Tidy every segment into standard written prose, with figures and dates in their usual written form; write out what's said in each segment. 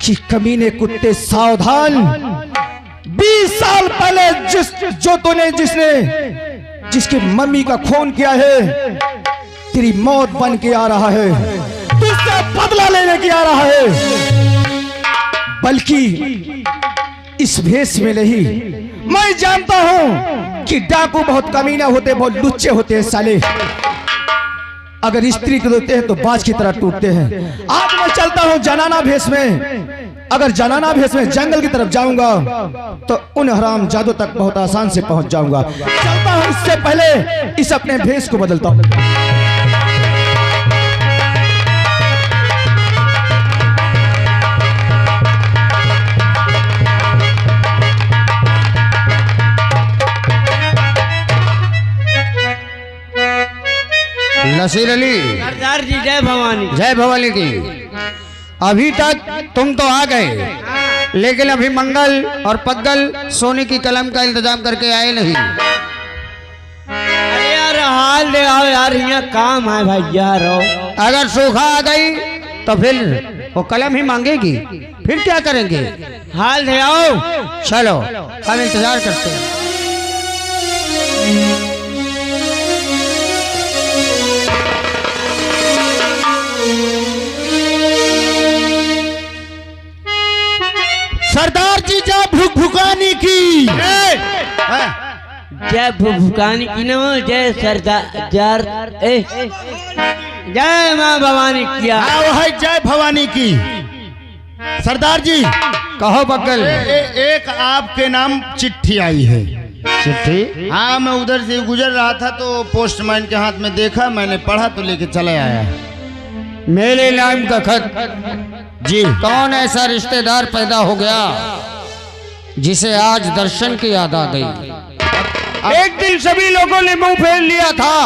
कि कमीने कुत्ते सावधान, 20 साल पहले जिसके मम्मी का खून किया है, तेरी मौत बन के आ रहा है, तुझसे बदला लेने के आ रहा है। बल्कि इस भेष में नहीं, मैं जानता हूं कि डाकू बहुत कमीना होते, बहुत लुच्चे होते हैं साले। अगर स्त्री को देते हैं तो बाज की तरह टूटते हैं। आज मैं चलता हूं जनाना भेष में। अगर जनाना भेष में जंगल की तरफ जाऊंगा तो उन हराम जादू तक बहुत आसान से पहुंच जाऊंगा। चलता हूं, इससे पहले इस अपने भेष को बदलता हूं। नसीर अली, सरदार जी जय भवानी। जय भवानी की। अभी तक तुम तो आ गए, लेकिन अभी मंगल और पग्गल सोने की कलम का इंतजाम करके आए नहीं। अरे यार हाल दे आओ यार, यहाँ काम है भाई यार। अगर सूखा आ गई तो फिर वो कलम ही मांगेगी, फिर क्या करेंगे? हाल दे आओ। चलो हम इंतजार करते हैं। सरदार जी जय भुकानी की, जय भुकानी की न, जय सरदार जय माँ भवानी किया। है जय भवानी की। सरदार जी कहो बग्गल। एक आपके नाम चिट्ठी आई है। चिट्ठी? हाँ, मैं उधर से गुजर रहा था तो पोस्टमैन के हाथ में देखा, मैंने पढ़ा तो लेके चले आया। मेरे नाम का खत? जी। कौन ऐसा रिश्तेदार पैदा हो गया जिसे आज दर्शन की याद आ गई? एक दिन सभी लोगों ने मुंह फेर लिया था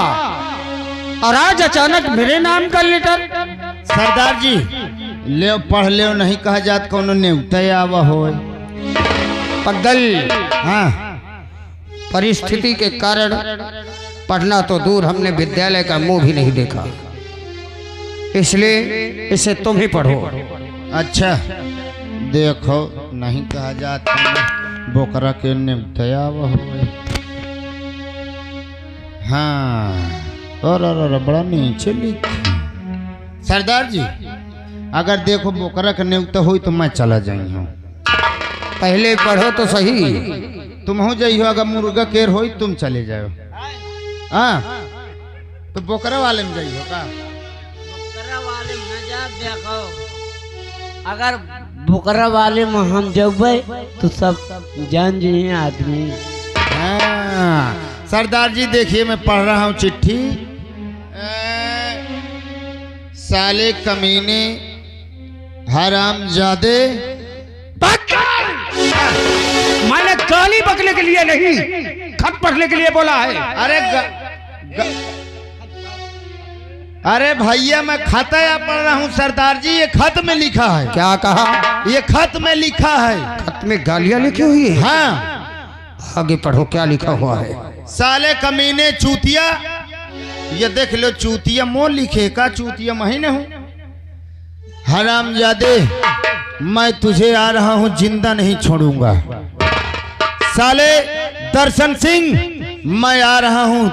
और आज अचानक मेरे नाम का लेटर। सरदार जी ले पढ़ ले, नहीं कहा जात कौन ने आवा हो। पग्गल, हाँ, परिस्थिति के कारण पढ़ना तो दूर, हमने विद्यालय का मुंह भी नहीं देखा, इसलिए इसे तुम ही पढ़ो। अच्छा देखो, नहीं कहा जाता बोकरा के निमतया हो। हाँ, और बड़ा नीचे लिखा। सरदार जी अगर देखो बोकरा के नियुक्त हुई तो मैं चला जाई हूँ। पहले पढ़ो तो सही। तुम हो जाइयो, अगर मुर्गा केर हो तुम चले जाओ। हाँ, तो बोकरा वाले में जाइयो का? वाले में जा देखो, अगर बोकरा वाले में हम जब तो सब जान जाइए आदमी। हाँ, सरदार जी देखिए मैं पढ़ रहा हूँ चिट्ठी। साले कमीने हरामजादे। मैंने गाली बकने के लिए नहीं, खत पढ़ने के लिए बोला है। अरे भैया मैं खाता या पढ़ रहा हूँ सरदार जी, ये खत में लिखा है। क्या कहा? ये खत में लिखा है। खत में गालियां लिखी हुई है? हाँ, आगे पढ़ो क्या लिखा हुआ है। साले कमीने चूतिया, ये देख लो चूतिया मोह लिखे का, चूतिया महीने हूँ। हरामजादे मैं तुझे आ रहा हूँ, जिंदा नहीं छोड़ूंगा। साले दर्शन सिंह मैं आ रहा हूँ,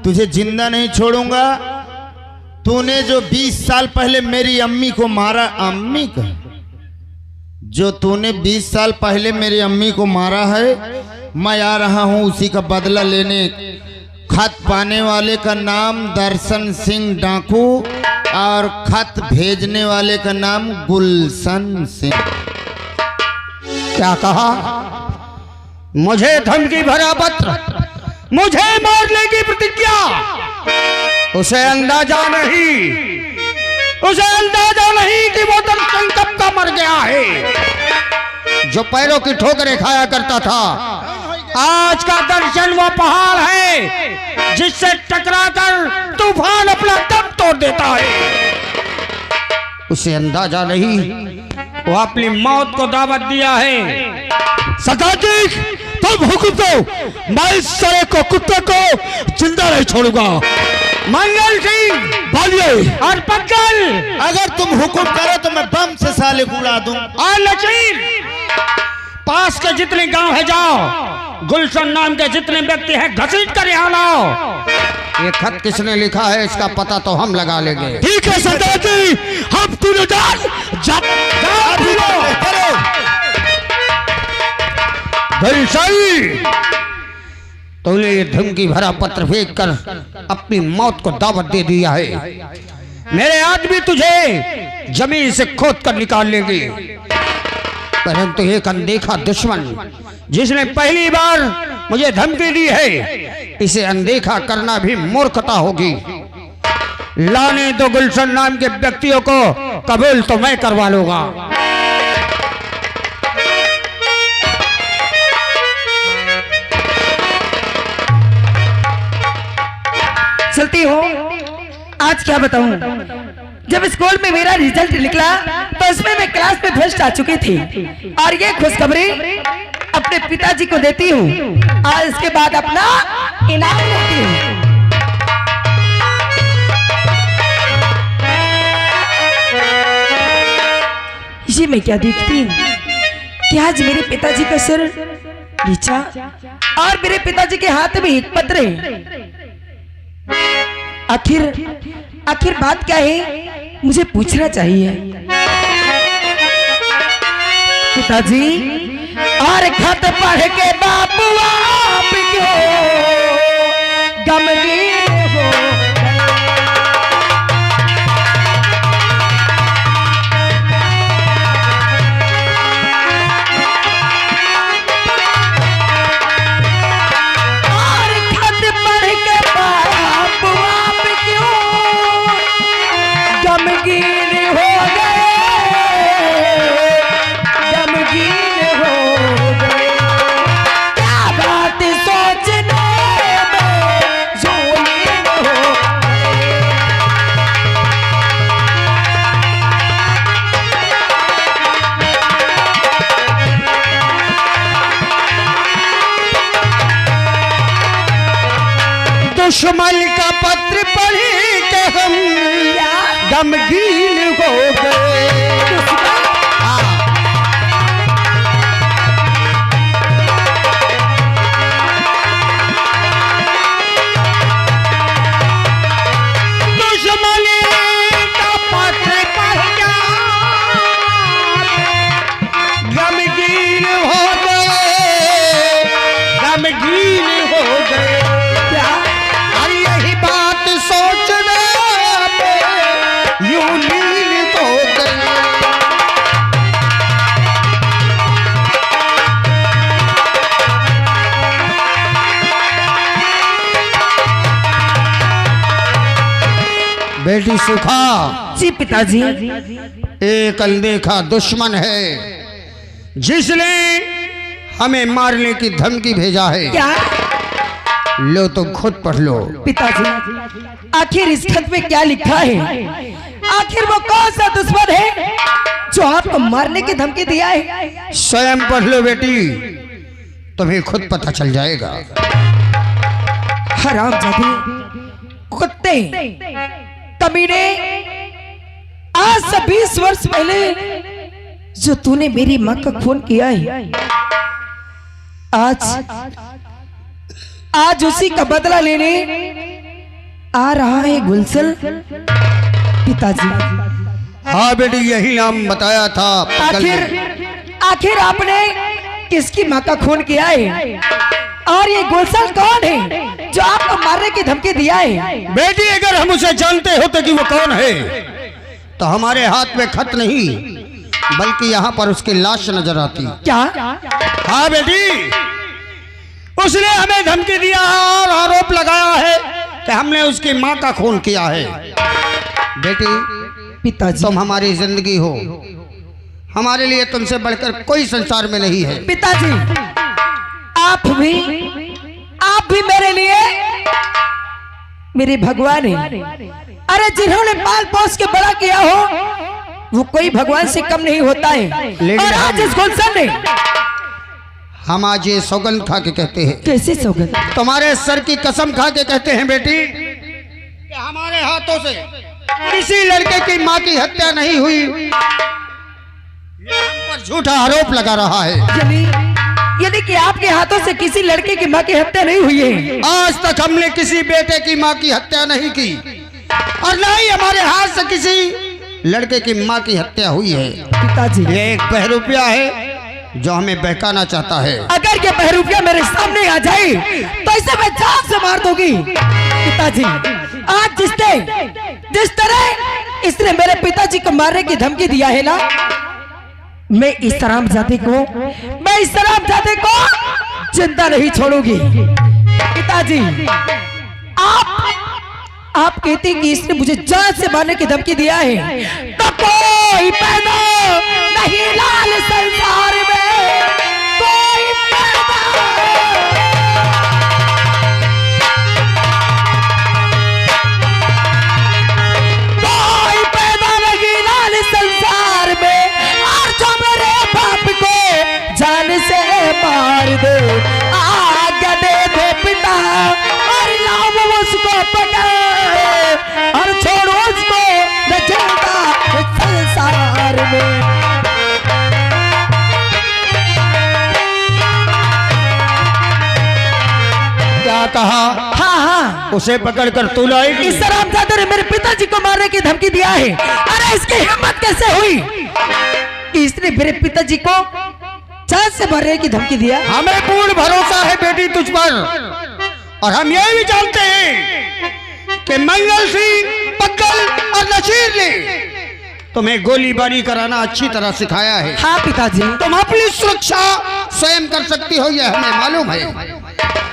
तुझे जिंदा नहीं छोड़ूंगा। तूने जो 20 साल पहले मेरी अम्मी को मारा, अम्मी का जो तूने 20 साल पहले मेरी अम्मी को मारा है, मैं आ रहा हूं उसी का बदला लेने। खत पाने वाले का नाम दर्शन सिंह डाकू और खत भेजने वाले का नाम गुलशन सिंह। क्या कहा? मुझे धमकी भरा पत्र, मुझे मारने की प्रतिज्ञा। उसे अंदाजा नहीं कि वो दर्शन कब का मर गया है। जो पैरों की ठोकरें खाया करता था, आज का दर्शन वो पहाड़ है जिससे टकराकर तूफान अपना दम तोड़ देता है। उसे अंदाजा नहीं, वो अपनी मौत को दावत दिया है। सरदार जी तुम हुक्म दो, मैं इस सारे को कुत्ते को जिंदा नहीं छोड़ूंगा। मंगल सिंह बोलिए। और पक्कल, अगर तुम हुक्म करो तो मैं बम से साले को उड़ा दूं। और लचीर, पास के जितने गांव है जाओ, गुलशन नाम के जितने व्यक्ति हैं घसीट कर यहाँ लाओ। ये खत किसने लिखा है इसका पता तो हम लगा लेंगे। ठीक है सरदार जी, हम तीनों जाओ। गुलशन, तूने ये धमकी भरा पत्र फेंक कर अपनी मौत को दावत दे दिया है। मेरे आदमी तुझे जमीन से खोद कर निकाल लेंगे, परंतु एक अनदेखा दुश्मन जिसने पहली बार मुझे धमकी दी है, इसे अनदेखा करना भी मूर्खता होगी। लाने दो गुलशन नाम के व्यक्तियों को, कबूल तो मैं करवा लूंगा। चलती हो। आज क्या बताऊं, जब स्कूल में मेरा रिजल्ट निकला तो इसमें मैं क्लास में फर्स्ट आ चुकी थी, और ये खुशखबरी अपने पिताजी को देती हूँ और इसके बाद अपना इनाम लेती हूँ। ये मैं क्या देखती हूँ कि आज मेरे पिताजी का सिर नीचा और मेरे पिताजी के हाथ में एक पत्र है। आखिर बात क्या है, मुझे पूछना चाहिए। पिताजी, और खत पढ़ के बापू आप क्यों गमगीन हो दुश्मन का पत्र पढ़ के हम गमगीन हो गए। दुश्मन का पत्र पढ़ के गमगीन हो गए, गमगीन हो गए। सोचने पे यूं नील हो गई। बेटी सुखा। जी पिताजी। एक अनदेखा दुश्मन है जिसने हमें मारने की धमकी भेजा है। क्या? लो तो खुद पढ़ लो। पिताजी, आखिर इस खत में क्या लिखा है? आखिर वो कौन सा दुश्मन है जो आपको मारने की धमकी दिया है? स्वयं पढ़ लो बेटी, तुम्हें खुद पता चल जाएगा। हरामजादे, कुत्ते, कमीने, आज से 20 वर्ष पहले जो तूने मेरी माँ का खून किया है, आज उसी का बदला लेने आ रहा है गुलशन। पिताजी। हाँ बेटी, यही नाम बताया था। आखिर आपने किसकी माँ का खून किया है? और ये गुलशन कौन है जो आपको मारने की धमकी दिया है? बेटी, अगर हम उसे जानते होते कि वो कौन है तो हमारे हाथ में खत नहीं बल्कि यहाँ पर उसकी लाश नजर आती। क्या? हाँ बेटी, उसने हमें धमकी दिया है और आरोप लगाया है कि हमने उसकी माँ का खून किया है। बेटी, पिताजी, तुम हमारी जिंदगी हो, हमारे लिए तुमसे बढ़कर कोई संसार में नहीं है। पिताजी, आप भी मेरे लिए मेरे भगवान है। अरे जिन्होंने पाल पोस के बड़ा किया हो वो कोई भगवान से कम नहीं होता है। और आज इस गुलशन ने हम आज ये सौगंध खा के कहते हैं। कैसे सौगंध? तुम्हारे सर की कसम खा के कहते हैं बेटी, हाथों से किसी लड़के की माँ की हत्या नहीं हुई, ये हम पर झूठा आरोप लगा रहा है। यदि कि आपके हाथों से किसी लड़के की माँ की हत्या नहीं हुई है। आज तक हमने किसी बेटे की माँ की हत्या नहीं की और न ही हमारे हाथ से किसी लड़के की माँ की हत्या हुई है। पिताजी, ये एक बहरूपिया है जो हमें बहकाना चाहता है। अगर ये बहरूपिया मेरे सामने आ जाए तो इसे मैं जान से मार दूंगी। पिताजी, आज जिस तरह इसने मेरे पिताजी को मारने की धमकी दिया है ना, मैं इस हरामजादे को जिंदा नहीं छोड़ूंगी। पिताजी, आप कहते हैं कि इसने मुझे जान से मारने की धमकी दिया है, तो कोई पैदा नहीं लाल संसार में, कोई पैदा नहीं लाल संसार में, और जो मेरे बाप को जान से मार दे, आज्ञा दे दे पिता, और लाओ उसको पकड़ और छोड़ो उसको न जिंदा संसार में। क्या कहा? हाँ, उसे पकड़कर तू लाएगी? इस हरामजादे ने मेरे पिताजी को मारने की धमकी दिया है। अरे इसकी हिम्मत कैसे हुई कि इसने मेरे पिताजी को जान से मारने की धमकी दिया? हमें पूर्ण भरोसा है बेटी तुझ पर, और हम ये भी जानते हैं कि मंगल सिंह, पक्कल और नसीर ने तुम्हें गोलीबारी कराना अच्छी तरह सिखाया है। हाँ पिताजी, तुम अपनी सुरक्षा स्वयं कर सकती हो, यह हमें मालूम है।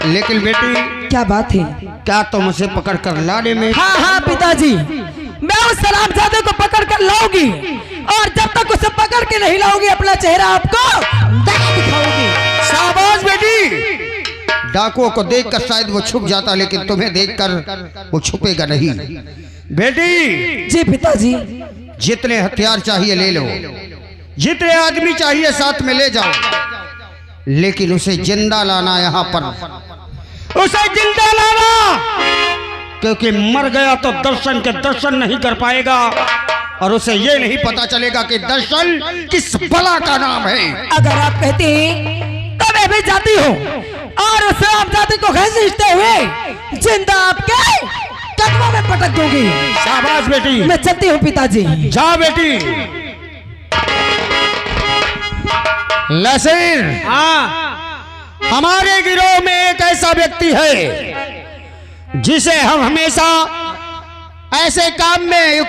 लेकिन बेटी, क्या बात है? क्या तुम उसे पकड़ कर लाने में? हाँ पिताजी, मैं उस हरामजादे को पकड़ कर लाऊंगी, और जब तक उसे पकड़ के नहीं लाऊंगी अपना चेहरा आपको नहीं दिखाऊंगी। शाबाश बेटी। डाकुओं को देखकर शायद वो छुप जाता, लेकिन तुम्हें देखकर वो छुपेगा नहीं। बेटी जी पिताजी। जितने हथियार चाहिए ले लो, जितने आदमी चाहिए साथ में ले जाओ, लेकिन उसे जिंदा लाना यहाँ पर, उसे जिंदा लाना, क्योंकि मर गया तो दर्शन के दर्शन नहीं कर पाएगा, और उसे ये नहीं पता चलेगा कि दर्शन किस बला का नाम है। अगर आप कहते हैं तो मैं भी जाती हूँ, और उस हरामजादे को घसीटते हुए जिंदा आपके कदमों में पटक दूंगी। शाबाश बेटी। मैं चलती हूँ पिताजी। जा बेटी। नसीर, हमारे गिरोह में एक ऐसा व्यक्ति है जिसे हम हमेशा ऐसे काम में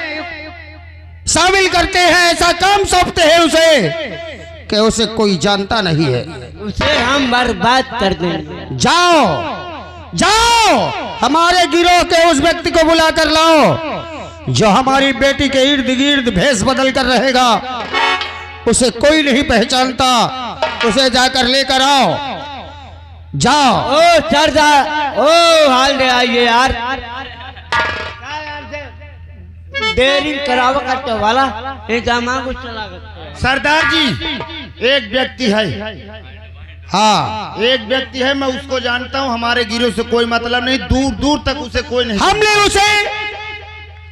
शामिल करते हैं, ऐसा काम सौंपते हैं उसे कि उसे कोई जानता नहीं है। उसे हम बर्बाद कर देंगे। जाओ जाओ, हमारे गिरोह के उस व्यक्ति को बुला कर लाओ जो हमारी बेटी के इर्द गिर्द भेष बदल कर रहेगा। उसे कोई नहीं पहचानता, उसे जाकर लेकर आओ। जाओ। ओ सरदार, ओ हाल दे आइए यार, देरी करावा करते वाला इंतजाम कुछ चला करते हैं। सरदार जी, एक व्यक्ति है। हाँ, एक व्यक्ति है, मैं उसको जानता हूँ। हमारे गिरोह से कोई मतलब नहीं, दूर दूर तक उसे कोई नहीं। हमने उसे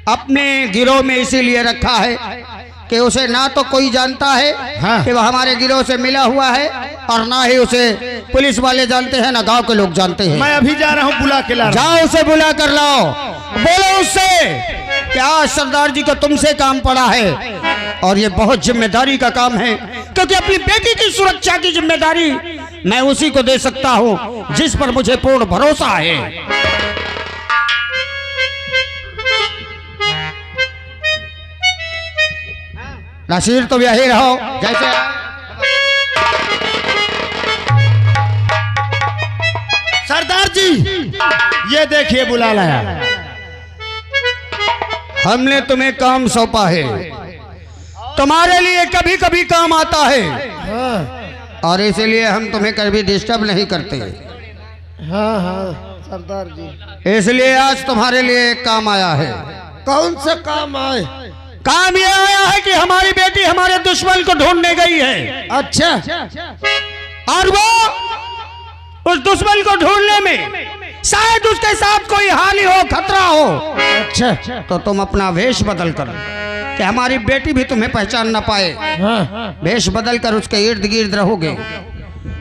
अपने गिरोह में इसीलिए रखा है कि उसे ना तो कोई जानता है हाँ। कि वह हमारे गिरोह से मिला हुआ है, और ना ही उसे पुलिस वाले जानते हैं, ना गांव के लोग जानते हैं। मैं अभी जा रहा हूँ, बुला के ला रहा हूं। जाओ, उसे बुला कर लाओ। बोलो उससे कि आज सरदार जी को तुमसे काम पड़ा है, और ये बहुत जिम्मेदारी का काम है, क्योंकि अपनी बेटी की सुरक्षा की जिम्मेदारी मैं उसी को दे सकता हूँ जिस पर मुझे पूर्ण भरोसा है। नसीर, तो यही रहो जैसे। सरदार जी, ये देखिए बुला लाया। हमने तुम्हें काम सौंपा है, तुम्हारे लिए कभी कभी काम आता है, और इसलिए हम तुम्हें कभी डिस्टर्ब नहीं करते। हाँ हाँ सरदार जी, इसलिए आज तुम्हारे लिए एक काम आया है। कौन सा काम आए? काम यह आया है कि हमारी बेटी हमारे दुश्मन को ढूंढने गई है। अच्छा, और वो उस दुश्मन को ढूंढने में शायद उसके साथ कोई हानि हो, खतरा हो। अच्छा तो तुम अपना वेश बदल कर, कि हमारी बेटी भी तुम्हें पहचान ना पाए, वेश बदल कर उसके इर्द गिर्द रहोगे,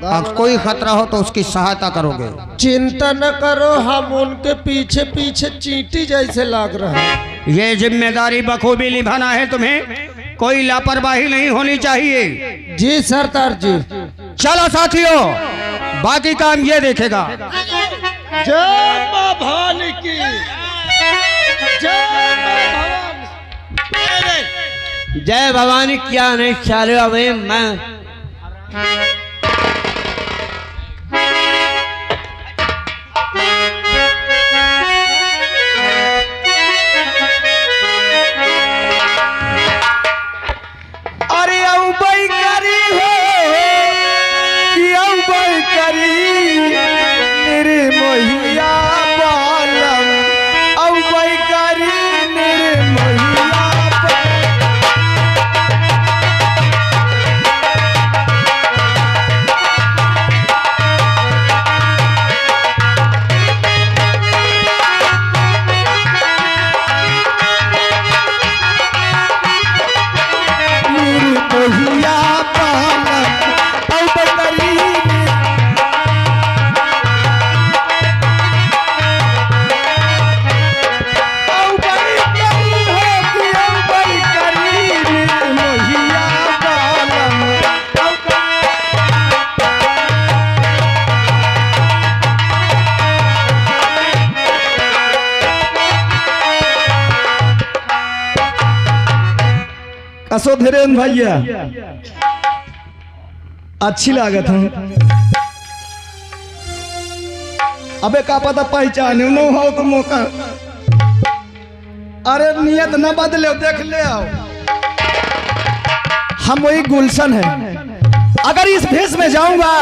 और कोई खतरा हो तो उसकी सहायता करोगे। चिंता न करो, हम उनके पीछे पीछे चींटी जैसे लाग रहे हैं। ये जिम्मेदारी बखूबी निभाना है तुम्हें, कोई लापरवाही नहीं होनी चाहिए। जी सरदार जी। चलो साथियों, बाकी काम ये देखेगा। जय मां भवानी की जय मां भवानी। जय भवानी क्या नहीं चाले अभी मैं अरे औ बई करी हो कि औ बई करी मेरे मोहिया बालम, औ बई करी मेरे मोहिया मोहिया बालम, औ बई करी औ बई करी हो कि औ बई करी मेरे मोहिया बालम, औ कसो धीरेन्द्र भैया अच्छी लागत है। अबे का पता पहचाने न हो तो मौका, अरे नियत न बदले, देख ले आओ। हम वही गुलशन है, अगर इस भेष में जाऊंगा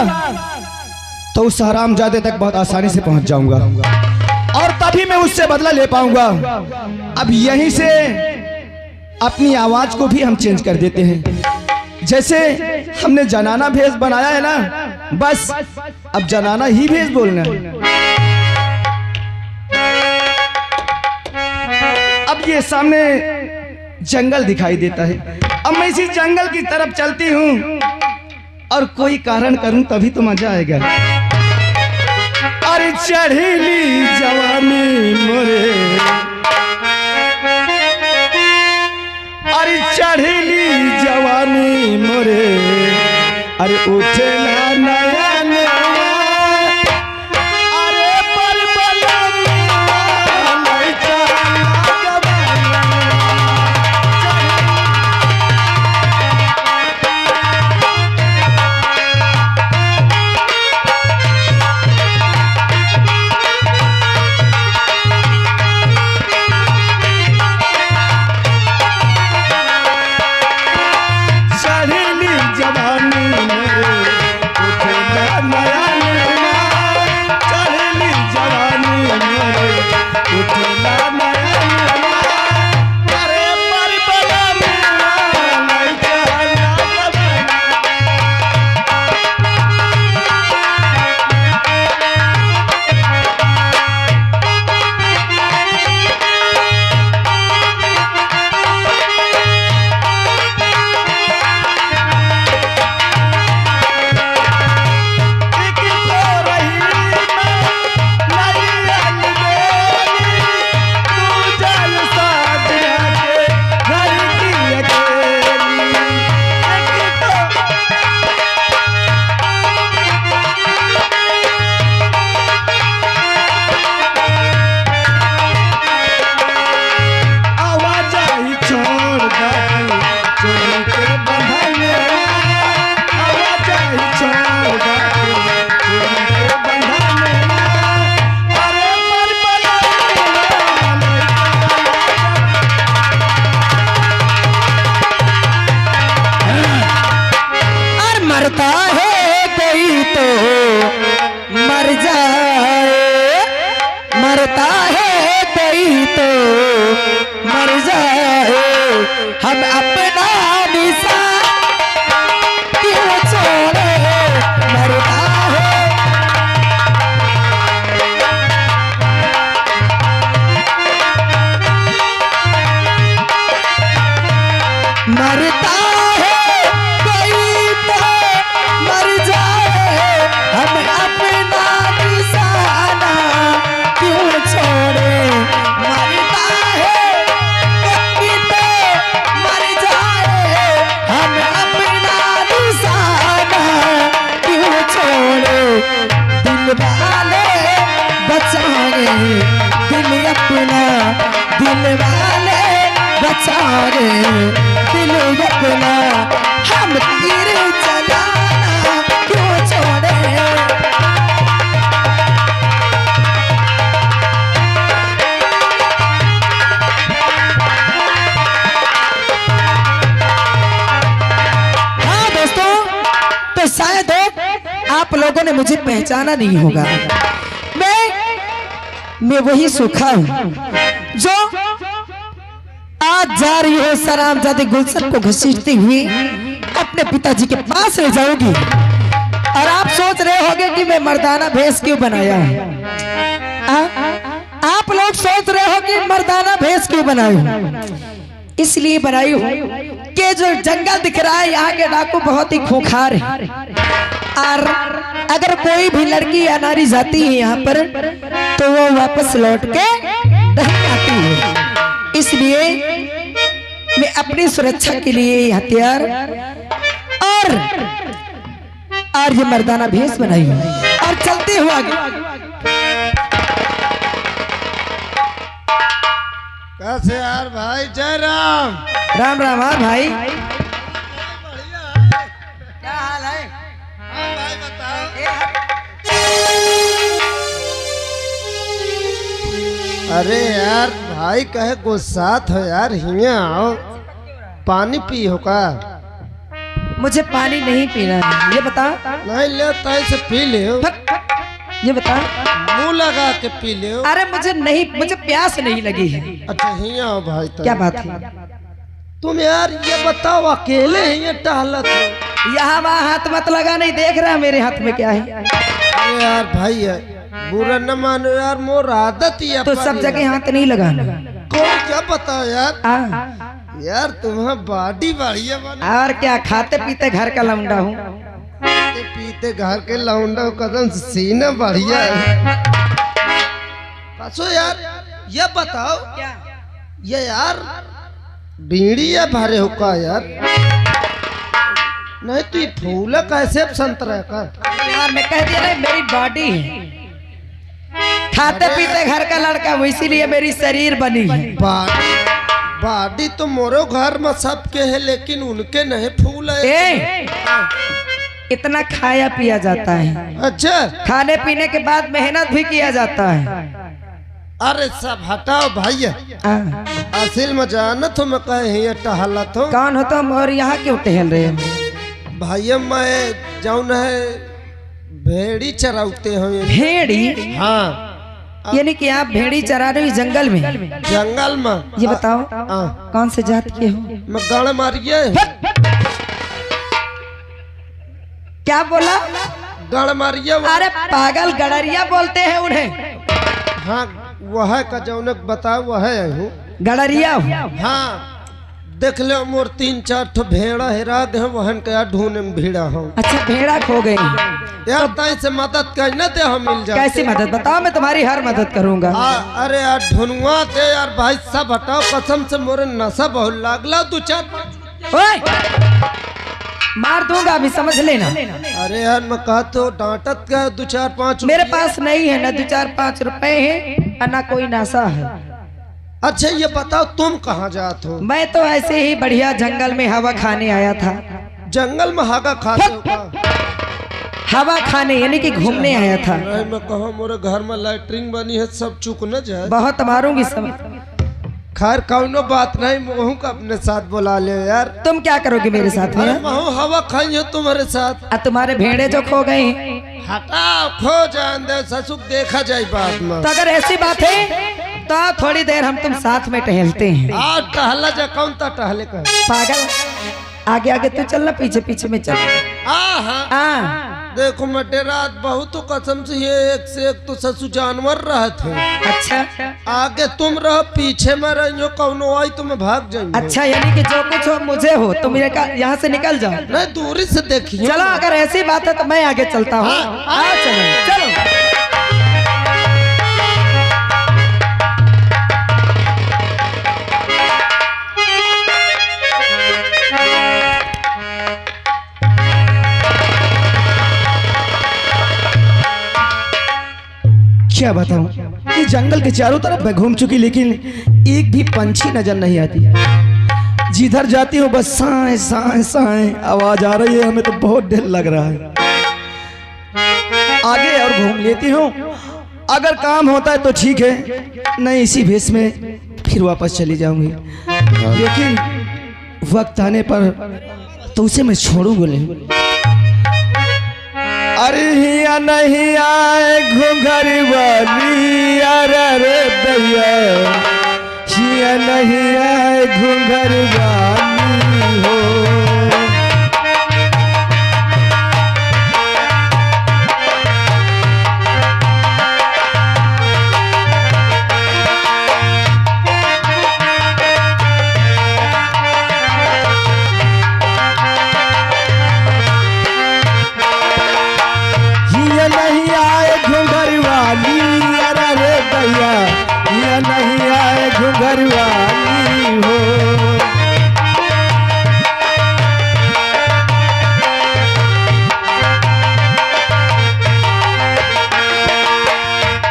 तो उस हरामजादे तक बहुत आसानी से पहुंच जाऊंगा, और तभी मैं उससे बदला ले पाऊंगा। अब यहीं से अपनी आवाज को भी हम चेंज कर देते हैं। जैसे हमने जनाना भेष बनाया है ना, बस अब जनाना ही भेष बोलना है। अब ये सामने जंगल दिखाई देता है, अब मैं इसी जंगल की तरफ चलती हूँ, और कोई कारण करूं तभी तो मजा आएगा। अरे चढ़ेली जवानी मोरे, अरे चढ़ेली जवानी मोरे, अरे उठेला नया नया, अरे बलबला नहीं चला चढ़ेली जवानी मोरे, उठेला नया नया, चढ़ेली जवानी मोरे, उठेला नया नया, अरे बलबला नहीं चला मरता है कोई तो मर जाए, मरता है कोई तो मर जाए, हम अपना निशान क्यों छोड़े, मरता है दिल वाले बचा रे दिल अपना, दिल वाले बचा रे दिल अपना, हम तीर चलाना क्यों छोड़े। हाँ दोस्तों, तो शायद आप लोगों ने मुझे पहचाना नहीं होगा। मैं वही सूखा हूँ जो आज जा रही हो सरामजादे गुलशन को घसीटती हुई अपने पिताजी के पास ले जाऊंगी। और आप सोच रहे होंगे कि मैं मर्दाना भेष क्यों बनाया है। आप लोग सोच रहे हो कि मर्दाना भेष क्यों बनाई हूं। इसलिए बनाई हूं कि जो जंगल दिख रहा है यहाँ के डाकू बहुत ही खूंखार है, और अगर कोई भी लड़की या नारी जाती है यहाँ पर तो वो वापस लौट के नहीं आती है। इसलिए मैं अपनी सुरक्षा के लिए हथियार और ये मर्दाना भेष बनाई हूँ और चलते हुए आगे। कैसे यार भाई? जय राम। राम राम। हाँ भाई, बढ़िया है। क्या हाल है? हाँ भाई बताओ। अरे यार भाई कहे गुस्सात हो यार, हिया आओ पानी पी हो का? मुझे पानी नहीं पीना है, ये बता। नहीं ले तय से पी ले, ये बता। मुंह लगा के पी ले। अरे मुझे प्यास नहीं लगी है। अच्छा हिया आओ भाई। क्या बात है? तुम यार ये बताओ अकेले ही ये टहलत हो? यहाँ वहाँ हाथ मत लगा, नहीं देख रहा मेरे हाथ में क्या है। अरे यार भाई है, बुरा न मानो यार, मोर आदत ही तो सब जगह हाथ नहीं लगाना। कौन क्या बताओ यार। हाँ। यार तुम्हारा बॉडी बढ़िया बना। और क्या, खाते पीते घर का लौंडा हूँ। खाते पीते घर के लौंडा कदम सीना बढ़िया है। पासो यार ये बताओ, ये यार बीड़ी या भरे हो का यार? नहीं तो ये फूला कैसे संतरा का? यार मैं कह दिया ना, मेरी बॉडी है। खाते पीते घर का लड़का हूँ, इसीलिए मेरी शरीर बनी है। बॉडी तो मोरो घर में सबके है, लेकिन उनके नहीं फूल है। इतना खाया पिया जाता है। अच्छा, खाने पीने के बाद मेहनत भी किया जाता है। अरे सब हटाओ भाई, असल में जानत हो मैं कहे टहलत हो। कौन हो तुम और यहाँ क्यों टहल रहे हो? भाई मैं जाऊन है भेड़ी चराते हो। भेड़ी? हाँ। यानी कि आप भेड़ी चरा रहे हो जंगल में? जंगल में। ये बताओ कौन से जात के हो? मैं गाड़ मारिए। क्या बोला? गाड़ मारिए। अरे पागल, गड़रिया बोलते हैं उन्हें। हाँ वह का जौनक बताओ वह हूँ। गड़रिया हो? हाँ देख लो मोर 3-4 ठो भेड़ा हेरा गए, वहन के ढूंढने में भीड़ा हूँ। अच्छा, भेड़ा खो गई यार ताई से मदद करना दे, हम मिल जाए। कैसी मदद बताओ, मैं तुम्हारी हर मदद करूंगा। अरे यार ढूंढवा दे यार भाई, सब हटाओ कसम से, मोरे नशा बहुत लागला। 2-4 ओए मार दूंगा अभी, समझ लेना। अरे यार मैं कहा तो डांटत का 2-4-5 मेरे पास नहीं है, ना 2-4-5 रुपए है और ना कोई नशा है। अच्छा ये बताओ तुम कहाँ जात हो? मैं तो ऐसे ही बढ़िया जंगल में हवा खाने आया था। जंगल में हवा खाते हो का? हवा खाने यानी कि घूमने आया था। मैं कहा मोरे घर में लैट्रिन बनी है, सब चुक न जाए। बहुत मारूंगी सब। खैर कौनो बात नहीं, महू का अपने साथ बुला ले यार। तुम क्या करोगे मेरे साथ में? महू हवा खाई है तुम्हारे साथ। तुम्हारे भेड़े जो खो गए हटाओ, खो जान दे, ससुर देखा जाए बाद में। तो अगर ऐसी बात है तो थोड़ी देर हम तुम साथ में टहलते हैं। आज टहला जा, कौन ता टहले का? पागल, आगे आगे तू चलना, पीछे पीछे में चल। देखो मटे रात बहुत कसम से, ये एक से एक तो ससुर जानवर रहे थे। अच्छा, आगे तुम रहो, पीछे में रहो, कौनो आई तो मैं भाग जाऊंगा। अच्छा यानी कि जो कुछ हो मुझे हो, तुम यहाँ से निकल जाओ। नहीं दूरी से देखिए। चलो अगर ऐसी बात है तो मैं आगे चलता हूँ। चलो चलो। क्या बताऊं, ये जंगल के चारों तरफ मैं घूम चुकी, लेकिन एक भी पंछी नजर नहीं आती। जिधर जाती हूँ बस साए साए साए आवाज आ रही है, हमें तो बहुत डर लग रहा है। आगे और घूम लेती हूँ, अगर काम होता है तो ठीक है, नहीं इसी भेष में फिर वापस चली जाऊंगी। लेकिन वक्त आने पर तो उसे मैं छोड़ूंगा नहीं। अरे हिया नहीं आए घुंघर वाली, अरे रे दैया हिया नहीं आए घुंघर वाली हो। नहीं आए घुंघर वाली हो।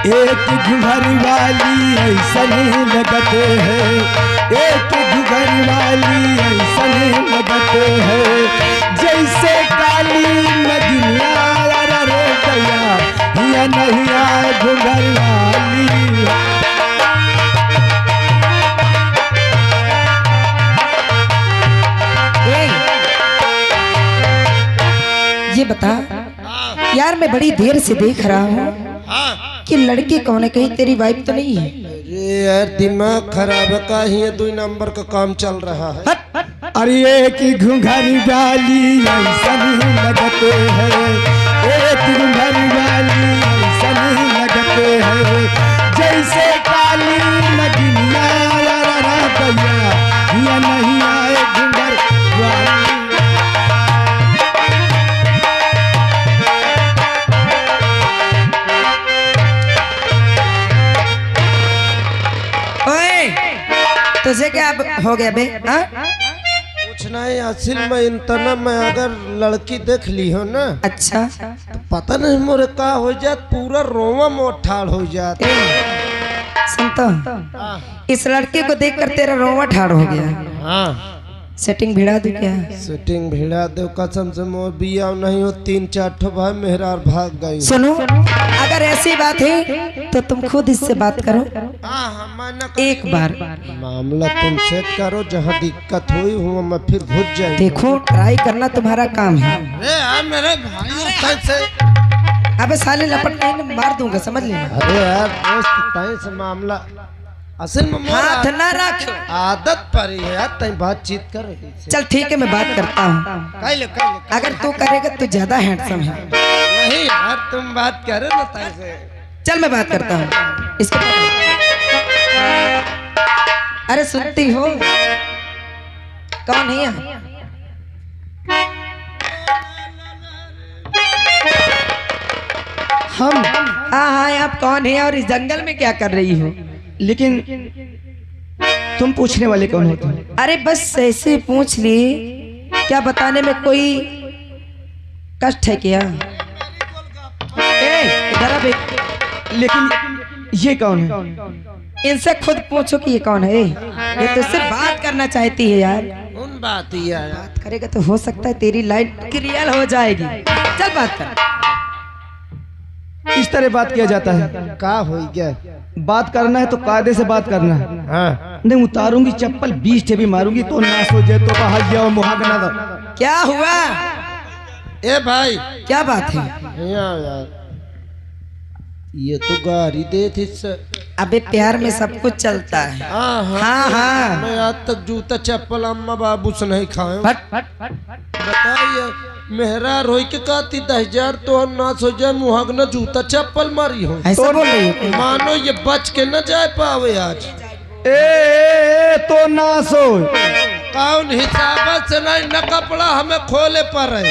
एक घुंघर वाली ऐसा नहीं लगते है, एक घुंघर वाली ऐसा नहीं लगते है, जैसे काली नदिया रे गया, ये नहीं आए घुंघर वाली। ये बता यार, मैं बड़ी देर से देख रहा हूँ कि लड़की कौन है, कहीं तेरी वाइफ तो नहीं है? अरे यार दिमाग खराब है, का ही 2 नंबर का काम चल रहा है। अरे एक घुंघर वाली ऐसा नहीं लगते है, एक घुंघर वाली ऐसा नहीं लगते है, जैसे काली नदिया गया, ये नहीं आए घुंघर वाली। तुझे क्या हो गया बे? कुछ नहीं, असल में इंतना मैं अगर लड़की देख ली हो ना, अच्छा तो पता नहीं मोरे का हो जात, पूरा रोवा मोठाड़ हो जात। सुन तो, इस लड़के को देखकर तेरा रोवा ठाड़ हो गया। हाँ सेटिंग भिड़ा दूं क्या? सेटिंग भिड़ा दो, कसम से मोर बिया नहीं हो, 3-4 ठो भाई मेहरार भाग गई। सुनो, अगर ऐसी बात है तो तुम खुद इससे बात करो एक बार। मामला तुम सेट करो, जहाँ दिक्कत हुई हूँ मैं फिर घुस जाए। देखो ट्राई करना तुम्हारा काम है। अरे यार मेरे भाई से, अबे साले लपट नहीं मार दूंगा, समझ लेना। अरे यार दोस्त तय से मामला असल में हाथ ना रख, आदत पर ही है यार, तय बातचीत कर रही। चल ठीक है, मैं बात करता हूँ। अगर तू करेगा तो ज्यादा हैंडसम है। नहीं यार तुम बात करे ना तय से। चल मैं बात करता हूँ इसको। अरे सुनती हो? कौन है यहाँ? हम? हाँ हाँ, आप कौन है और इस जंगल में क्या कर रही हो? लेकिन तुम पूछने वाले कौन होते हो? अरे बस ऐसे पूछ ली, क्या बताने में कोई कष्ट है क्या? इधर आ बे। लेकिन ये कौन है? इनसे खुद पूछो कि ये कौन है। ये तुझसे बात करना चाहती है यार। उन बात ही यार, बात करेगा तो हो सकता है तेरी लाइफ क्लियर हो जाएगी। चल बात कर। इस तरह बात किया जाता है? का हो गया? बात करना है तो कायदे से बात करना है। हाँ नहीं उतारूंगी चप्पल, 20 ठे भी मारूंगी तो नाश हो जाए, तो बाहर जाओ मुहागना दो। क्या हुआ? ए भाई क्या बात है? यार ये तो गाड़ी दे थी। अबे प्यार में सब कुछ चलता है। हाँ हाँ, मैं आज तक जूता चप्पल अम्मा बाबू से नहीं खाए। बताइए मेहरा रोई के कहती 10,000 तो हम ना सो जाए, मुहागना जूता चप्पल मारी हो। ऐसा बोल रही है? मानो ये बच के न जाए पावे आज। ए तो ना सो कौन हिसाब से नहीं, न कपड़ा हमें खोले पर है।